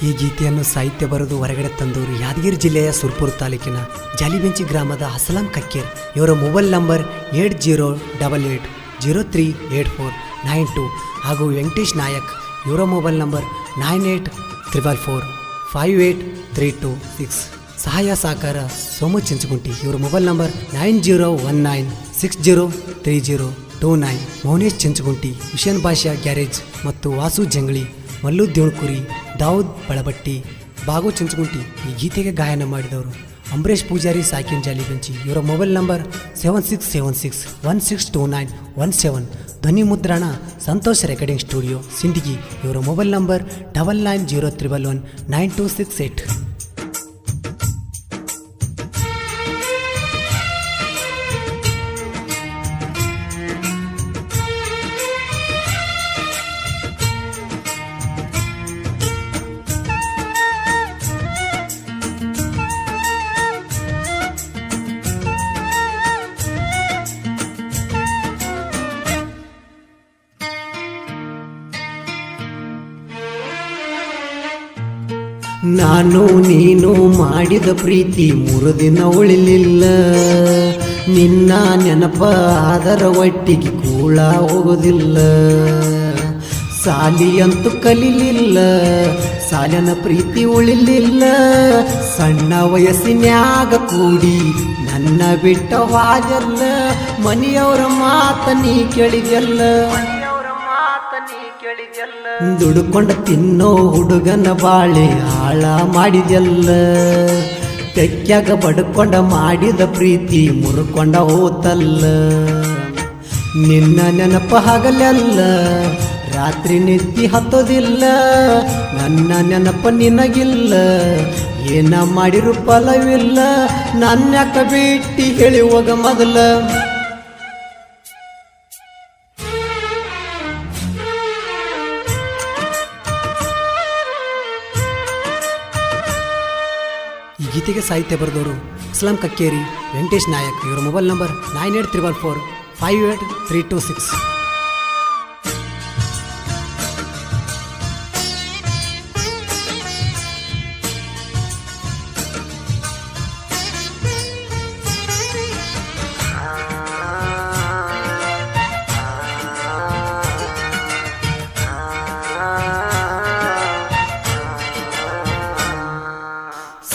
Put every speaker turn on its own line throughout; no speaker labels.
ಈ ಗೀತೆಯನ್ನು ಸಾಹಿತ್ಯ ಬರೆದು ಹೊರಗಡೆ ತಂದವರು ಯಾದಗಿರಿ ಜಿಲ್ಲೆಯ ಸುರ್ಪುರ ತಾಲೂಕಿನ ಜಾಲಿಬೆಂಚಿ ಗ್ರಾಮದ ಅಸ್ಲಾಂ ಕಕ್ಕೇರ್. ಇವರ ಮೊಬೈಲ್ ನಂಬರ್ 8088038492 ಹಾಗೂ ವೆಂಕಟೇಶ್ ನಾಯಕ್ ಇವರ ಮೊಬೈಲ್ ನಂಬರ್ 9844458326. ಸಹಾಯ ಸಹಕಾರ ಸೋಮು ಚಿಂಚಗುಂಟಿ ಇವರ ಮೊಬೈಲ್ ನಂಬರ್ 9019603029. ಮೌನೇಶ್ ಚಿಂಚಗುಂಟಿ, ವಿಷನ್ ಭಾಷಾ ಗ್ಯಾರೇಜ್ ಮತ್ತು ವಾಸು ಜಂಗಳಿ, ಮಲ್ಲು ದೇವಣಕುರಿ, ದಾವೂದ್ ಬಳಬಟ್ಟಿ, ಬಾಗು ಚಿಂಚಗುಂಟಿ. ಈ ಗೀತೆಗೆ ಗಾಯನ ಮಾಡಿದವರು ಅಂಬರೀಶ್ ಪೂಜಾರಿ ಸಾಕಿನ್ ಜಾಲಿಬೆಂಚಿ ಇವರ ಮೊಬೈಲ್ ನಂಬರ್ 7676162917. ಧ್ವನಿ ಮುದ್ರಣ ಸಂತೋಷ್ ರೆಕಾರ್ಡಿಂಗ್ ಸ್ಟುಡಿಯೋ ಸಿಂದಗಿ ಇವರ ಮೊಬೈಲ್ ನಂಬರ್ 9901119268. ನಾನು ನೀನು ಮಾಡಿದ ಪ್ರೀತಿ 3 ದಿನ ಉಳಿಲಿಲ್ಲ, ನಿನ್ನ ನೆನಪ ಅದರ ಒಟ್ಟಿಗೆ ಕೂಳ ಹೋಗೋದಿಲ್ಲ. ಸಾಲಿಯಂತೂ ಕಲಿಲಿಲ್ಲ, ಸಾಲನ ಪ್ರೀತಿ ಉಳಿಲಿಲ್ಲ. ಸಣ್ಣ ವಯಸ್ಸಿನ್ಯಾಗ ಕೂಡಿ ನನ್ನ ಬಿಟ್ಟ ವಾಜಲ್ಲ, ಮನೆಯವರ ಮಾತ ನೀ ಕೇಳಿದೆಲ್ಲ. ದುಡುಕೊಂಡ ತಿನ್ನೋ ಹುಡುಗನ ಬಾಳೆ ಹಾಳ ಮಾಡಿದೆಲ್ಲ. ತೆಕ್ಯಾಗ ಬಡ್ಕೊಂಡ ಮಾಡಿದ ಪ್ರೀತಿ ಮುರ್ಕೊಂಡ ಹೋತಲ್ಲ. ನಿನ್ನ ನೆನಪ ಹಗಲೆಲ್ಲ, ರಾತ್ರಿ ನಿದ್ದೆ ಹತ್ತೋದಿಲ್ಲ. ನನ್ನ ನೆನಪ ನಿನಗಿಲ್ಲ, ಏನ ಮಾಡಿರು ಫಲವಿಲ್ಲ. ನನ್ಯಾಕ ಬಿಟ್ಟಿ ಹೇಳಿ ಹೋಗ ಮೊದಲ. ಈ ಗೀತೆಗೆ ಸಾಹಿತ್ಯ ಬರೆದವರು ಅಸ್ಲಾಂ ಕಕ್ಕೇರಿ, ವೆಂಕಟೇಶ್ ನಾಯಕ್ ಇವರ ಮೊಬೈಲ್ ನಂಬರ್ 9834458326.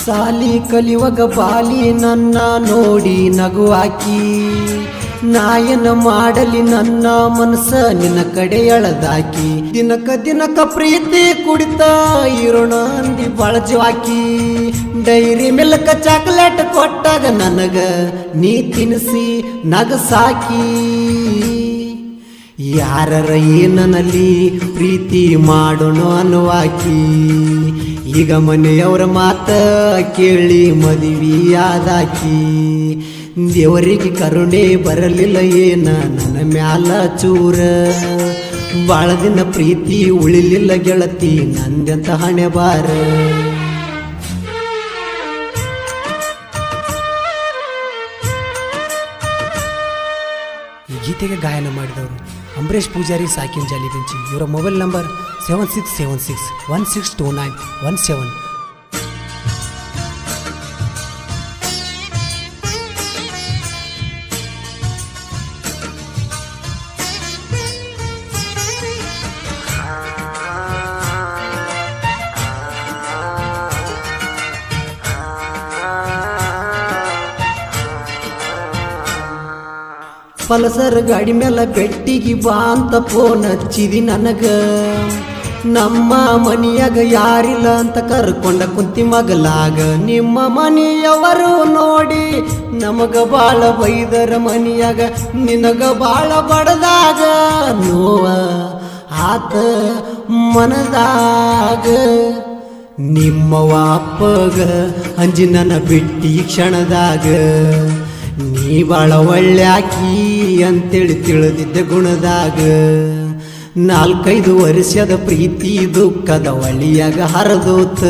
ಸಾಲಿ ಕಲಿಯುವಾಗ ಬಾಲಿ ನನ್ನ ನೋಡಿ ನಗುವಾಕಿ. ನಾಯನ ಮಾಡಲಿ ನನ್ನ ಮನಸ್ಸ ನಿನ್ನ ಕಡೆ ಎಳದಾಕಿ. ದಿನಕ್ಕ ಪ್ರೀತಿ ಕುಡಿತಾ ಇರೋಣ ಅಂದಿ ಬಳಜವಾಕಿ. ಡೈರಿ ಮಿಲ್ಕ ಚಾಕ್ಲೇಟ್ ಕೊಟ್ಟಾಗ ನನಗ ನೀ ತಿನ್ನಿಸಿ ನಗಸಾಕಿ. ಯಾರರ ಏನನಲ್ಲಿ ಪ್ರೀತಿ ಮಾಡೋಣ ಅನ್ನುವಾಕಿ. ಈಗ ಮನೆಯವರ ಮಾತ ಕೇಳಿ ಮದುವೆಯಾದಾಕಿ. ದೇವರಿಗೆ ಕರುಣೆ ಬರಲಿಲ್ಲ ಏನ ನನ್ನ ಮ್ಯಾಲ ಚೂರ. ಬಾಳ ದಿನ ಪ್ರೀತಿ ಉಳಿಲಿಲ್ಲ ಗೆಳತಿ ನಂದೆಂತ ಹಣೆ ಬಾರ. ಈ ಗೀತೆಗೆ ಗಾಯನ ಮಾಡಿದವರು ಅಂಬರೀಶ್ ಪೂಜಾರಿ ಸಾಕಿನ್ ಜಾಲಿಬೆಂಚಿ ಇವರ ಮೊಬೈಲ್ ನಂಬರ್ 7676162917. ಪಲ್ಸರ್ ಗಾಡಿ ಮೇಲೆ ಬೆಟ್ಟಿಗೆ ಬಾ ಅಂತ ಫೋನ್ ಹಚ್ಚಿದಿ ನನಗ. ನಮ್ಮ ಮನಿಯಾಗ ಯಾರಿಲ್ಲ ಅಂತ ಕರ್ಕೊಂಡ ಕುಂತಿ ಮಗಲಾಗ. ನಿಮ್ಮ ಮನೆಯವರು ನೋಡಿ ನಮಗ ಬಾಳ ಬೈದರ ಮನಿಯಾಗ. ನಿನಗ ಬಾಳ ಬಡದಾಗ ನೋವ ಆತ ಮನದಾಗ. ನಿಮ್ಮವ ಅಪ್ಪಗ ಅಂಜಿ ನನ್ನ ಬಿಟ್ಟಿ ಕ್ಷಣದಾಗ. ನೀ ಬಾಳ ಒಳ್ಳ್ಯಾಕಿ ಅಂತೇಳಿ ತಿಳಿದಿದ್ದ ಗುಣದಾಗ. 4-5 ವರ್ಷದ ಪ್ರೀತಿ ದುಃಖದ ಒಳಿಯಾಗ ಹರದೋತ.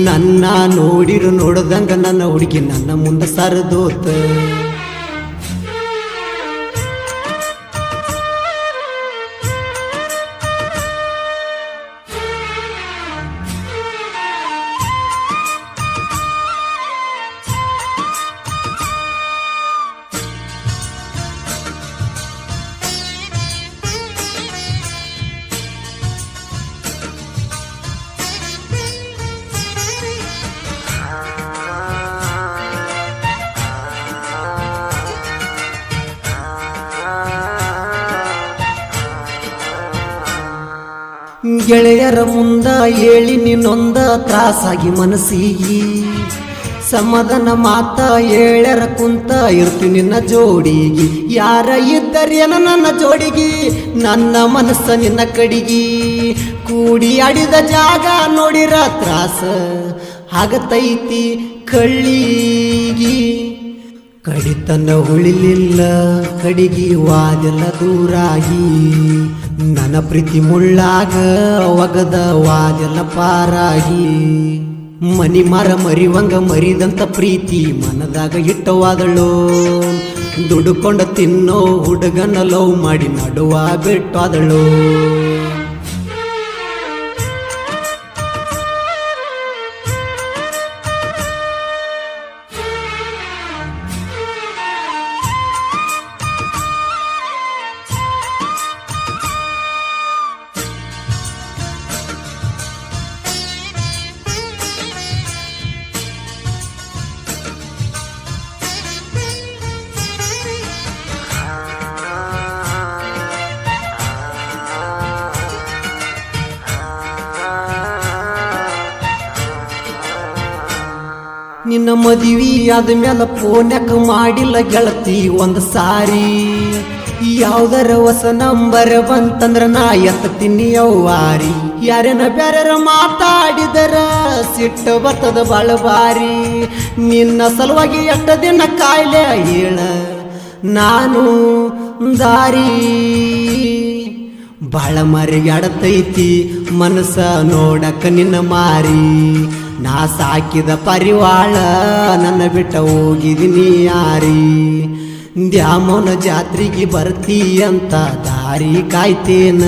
ನನ್ನ ನೋಡಿರು ನೋಡ್ದಂಗ ನನ್ನ ಹುಡುಗಿ ನನ್ನ ಮುಂದೆ ಸರದೋತ. ಗೆಳೆಯರ ಮುಂದ ಹೇಳಿ ನಿನ್ನೊಂದ ತ್ರಾಸಾಗಿ ಮನಸ್ಸಿಗಿ ಸಮಾಧಾನ ಮಾತ ಹೇಳ್ಯಾರ ಕುಂತ ಇರ್ತಿ ನಿನ್ನ ಜೋಡಿಗಿ ಯಾರ ಇದ್ದರೇನ ನನ್ನ ಜೋಡಿಗಿ ನನ್ನ ಮನಸ್ಸ ನಿನ್ನ ಕಡಿಗಿ ಕೂಡಿ ಆಡಿದ ಜಾಗ ನೋಡಿರ ತ್ರಾಸ ಆಗತೈತಿ ಕಳ್ಳಿಗಿ ಕಡಿತನ ಉಳಿಲಿಲ್ಲ ಕಡಿಗಿ ವಾದೆಲ್ಲ ದೂರಾಗಿ ನನ್ನ ಪ್ರೀತಿ ಮುಳ್ಳಾಗ ಒಗದ ವಾದೆಲ್ಲ ಪಾರಾಗಿ ಮನಿ ಮರ ಮರಿವಂಗ ಮರಿದಂತ ಪ್ರೀತಿ ಮನದಾಗ ಇಟ್ಟವಾದಳು ದುಡುಕೊಂಡ ತಿನ್ನೋ ಹುಡುಗನ ಲವ್ ಮಾಡಿ ನಡುವ ಬಿಟ್ಟಾದಳು ನಿನ್ನ ಮದುವೆ ಆದ್ಮೇಲೆ ಫೋನ್ಯಾಕ ಮಾಡಿಲ್ಲ ಗೆಳತಿ ಒಂದು ಸಾರಿ ಯಾವ್ದಾರ ಹೊಸ ನಂಬರ್ ಬಂತಂದ್ರ ನಾ ಎತ್ತೀನಿ ಅವ್ವಾರಿ ಯಾರೇನ ಬ್ಯಾರ ಮಾತಾಡಿದರ ಸಿಟ್ಟು ಬರ್ತದ ಬಾಳ ಬಾರಿ ನಿನ್ನ ಸಲುವಾಗಿ ಎಷ್ಟ ದಿನ ಕಾಯಿಲೆ ಹೇಳ ನಾನು ದಾರಿ ಬಾಳ ಮರಿಗಾಡತೈತಿ ಮನಸ್ಸ ನೋಡಕ ನಿನ್ನ ಮಾರಿ ನಾ ಸಾಕಿದ ಪರಿವಾಳ ನನ್ನ ಬಿಟ್ಟ ಹೋಗಿದ್ದೀನಿ ಯಾರಿ ದ್ಯಾಮೋನ ಜಾತ್ರೆಗೆ ಬರ್ತಿ ಅಂತ ದಾರಿ ಕಾಯ್ತೇನ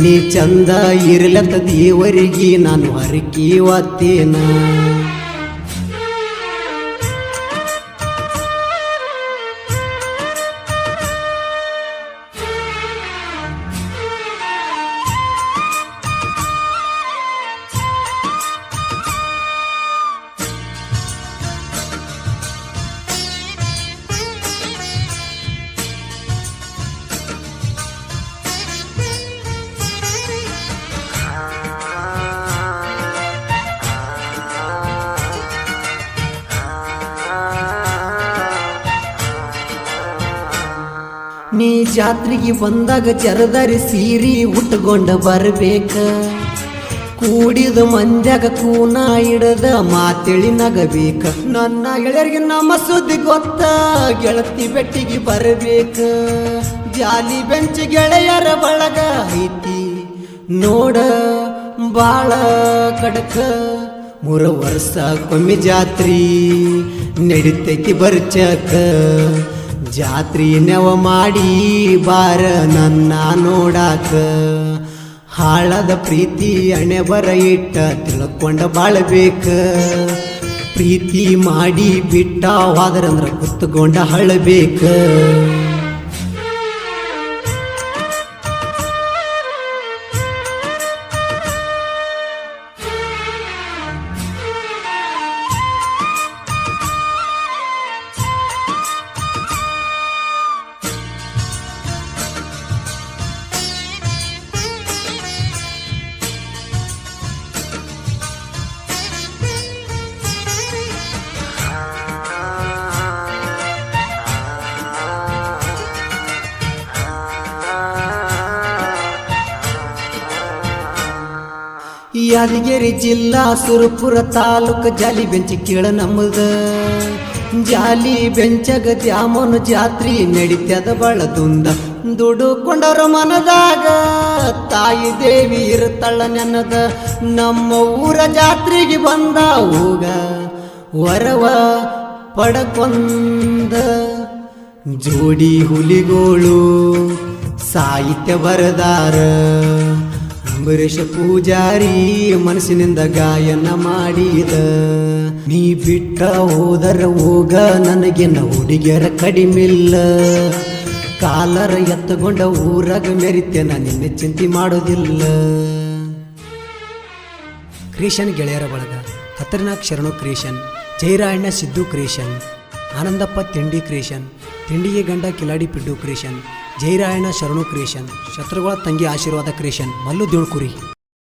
ನೀ ಚಂದ ಇರ್ಲತ್ತ ದೇವರಿಗೆ ನಾನು ಹರಕಿ ಒತ್ತೇನ ನೀ ಜಾತ್ರೆಗೆ ಬಂದಾಗ ಜರದಾರಿ ಸೀರಿ ಉಟ್ಕೊಂಡ ಬರ್ಬೇಕ ಕೂಡಿದ ಮಂದ್ಯಾಗ ಕೂನ ಹಿಡದ ಮಾತೇಳಿ ನಗಬೇಕ ನನ್ನ ಗೆಳೆಯರಿಗೆ ನಮ್ಮ ಸುದ್ದಿ ಗೊತ್ತ ಗೆಳತಿ ಬೆಟ್ಟಿಗೆ ಬರಬೇಕ ಜಾಲಿ ಬೆಂಚ್ ಗೆಳೆಯರ ಬಳಗ ಐತಿ ನೋಡ ಬಾಳ ಕಡಕ 3 ವರ್ಷಕ್ಕೊಮ್ಮೆ ಜಾತ್ರಿ ನಡಿತೈತಿ ಬರ್ಚಕ ಜಾತ್ರಿ ನೆವ ಮಾಡಿ ಬಾರ ನನ್ನ ನೋಡಾಕ ಹಾಳದ ಪ್ರೀತಿ ಅಣೆ ಬರ ಇಟ್ಟ ತಿಳ್ಕೊಂಡ ಬಾಳಬೇಕ ಪ್ರೀತಿ ಮಾಡಿ ಬಿಟ್ಟ ಹೋದ್ರಂದ್ರ ಕುತ್ಕೊಂಡ ಹಳಬೇಕ ಯಾದಗಿರಿ ಜಿಲ್ಲಾ ಸುರಪುರ ತಾಲೂಕು ಜಾಲಿ ಬೆಂಚಿ ಕೇಳ ನಮ್ಮದ ಜಾಲಿ ಬೆಂಚಗ ದ್ಯಾಮೋನ ಜಾತ್ರಿ ನಡಿತ್ಯದ ಬಳದುಂದ ದುಡುಕೊಂಡರ ಮನದಾಗ ತಾಯಿ ದೇವಿ ಇರುತ್ತಳ ನೆನದ ನಮ್ಮ ಊರ ಜಾತ್ರೆಗೆ ಬಂದ ಹೋಗ ವರವ ಪಡಕೊಂದ ಜೋಡಿ ಹುಲಿಗೋಳು ಸಾಹಿತ್ಯ ಬರದಾರ ಅಂಬರೀಷ ಪೂಜಾರಿ ಮನಸ್ಸಿನಿಂದ ಗಾಯನ ಮಾಡಿದ ನೀ ಬಿಟ್ಟ ಹೋದರ ಹೋಗ ನನಗೆನ್ನ ಹುಡುಗಿಯರ ಕಡಿಮಿಲ್ಲ ಕಾಲರ ಎತ್ತಗೊಂಡ ಊರಾಗ ಮೆರಿತೇನ ನಿನ್ನೆ ಚಿಂತೆ ಮಾಡೋದಿಲ್ಲ. ಕ್ರಿಯೇಷನ್ ಗೆಳೆಯರ ಬಳಗ ಖತರ್ನಾಕ್ ಶರಣು ಕ್ರಿಯೇಷನ್, ಜೈರಾಯಣ್ಣ ಸಿದ್ದು ಕ್ರಿಯೇಷನ್, ಆನಂದಪ್ಪ ತಿಂಡಿ ಕ್ರಿಯೇಷನ್, ತಿಂಡಿಗೆ ಗಂಡ ಕಿಲಾಡಿ ಪಿಡ್ಡು ಕ್ರಿಯೇಷನ್, ಜೈರಾಯಣ ಶರಣು ಕ್ರಿಯೇಷನ್, ಶತ್ರುಗಳ ತಂಗಿ ಆಶೀರ್ವಾದ ಕ್ರಿಯೇಷನ್, ಮಲ್ಲು ದೇವ್ಕುರಿ.